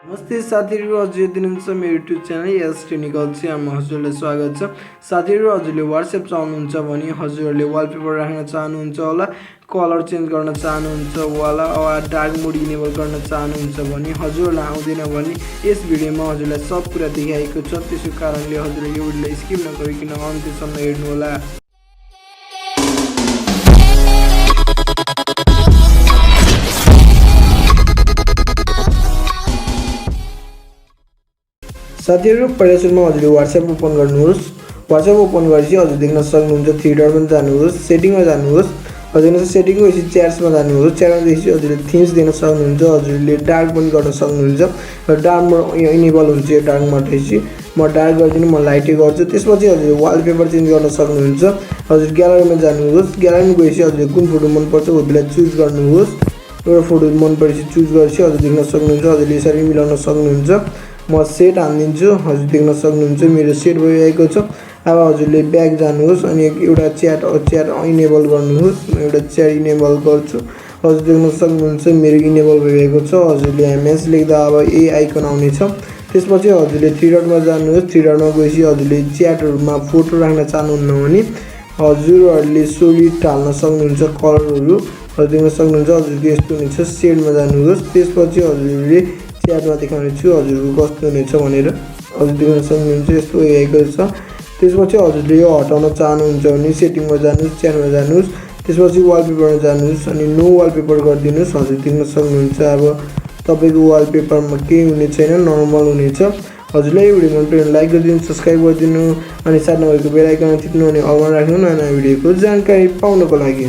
नमस्ते साथीहरु, हजुर दिनुहुन्छ मेरो युट्युब च्यानल यस टेक्निकल च्यानलमा हजुरलाई स्वागत छ। साथीहरु, हजुरले WhatsApp चलाउनुहुन्छ भने हजुरले वालपेपर राख्न चाहनुहुन्छ होला, कलर चेन्ज गर्न चाहनुहुन्छ होला वा डार्क मोड इनेबल गर्न चाहनुहुन्छ भने हजुरलाई आउँदैन भने यस भिडियोमा हजुरलाई सब कुरा देखाएको छ। त्यसै कारणले हजुरले यो भिडियोलाई स्किप नगरिकन अन्त्यसम्म हेर्नु होला। साथीहरु, पहिला सुरुमा हजुरले WhatsApp ओपन गर्नुहोस्। WhatsApp ओपन गरेपछि हजुर देख्न सक्नुहुन्छ थ्री डटमा जानुहोस्, सेटिङमा जानुहोस्। हजुरले सेटिङ गएपछि च्याट्समा जानुहोस्। च्याटमा गएपछि हजुरले थिम्स दिन सक्नुहुन्छ। हजुरले डार्क पनि गर्न सक्नुहुन्छ र डार्क मोड इनेबल हुन्छ। यो डार्क मोड रहेछ, म डार्क गर्दिनु, म लाइटै गर्छु। त्यसपछि हजुरले वालपेपर चेन्ज गर्न सक्नुहुन्छ। हजुर ग्यालरीमा जानुहोस्। ग्यालरीमा गएपछि हजुरले कुन फोटो मन पर्छ हो त्यसलाई चुज गर्नुहोस्। एउटा फोटो मन परेपछि चुज गरेपछि हजुर देख्न सक्नुहुन्छ। हजुरले यसरी मिलाउन सक्नुहुन्छ। म सेट हानिदिन्छु। हजुर देख्न सक्नुहुन्छ मेरो सेट भइरहेको छ। अब हजुरले ब्याक जानुहोस् अनि एउटा च्याट इनेबल गर्नुहोस्। म एउटा च्याट इनेबल गर्छु। हजुर देख्न सक्नुहुन्छ मेरो इनेबल भइरहेको छ। हजुरले एमएस लेख्दा अब ए आइकन आउनेछ। त्यसपछि हजुरले थ्री डटमा जानुहोस्। थ्री डटमा गएपछि हजुरले च्याटहरुमा फोटो राख्न चाहनुहुन्न भने हजुरहरूले सोलिड हाल्न सक्नुहुन्छ। कलरहरु हजुर देख्न सक्नुहुन्छ। हजुरको यस्तो हुनेछ। सेडमा जानुहोस्। त्यसपछि हजुरले च्याटमा देखाउने छु हजुरको कस्तो हुनेछ भनेर। हजुर देख्न सक्नुहुन्छ यस्तो आएको छ। त्यसपछि हजुरले यो हटाउन चाहनुहुन्छ भने सेटिङमा जानुहोस्, च्याटमा जानुहोस्। त्यसपछि वालपेपरमा जानुहोस् अनि नो वालपेपर गरिदिनुहोस्। हजुर देख्न सक्नुहुन्छ अब तपाईको वालपेपरमा केही हुने छैन, नर्मल हुनेछ। हजुरलाई यो भिडियो मन पऱ्यो भने लाइक गरिदिनु, सब्स्क्राइब गरिदिनु अनि साथमा भएको बेल आइकन थिच्नु अनि अलमा राख्नु नयाँ भिडियोको जानकारी पाउनको लागि।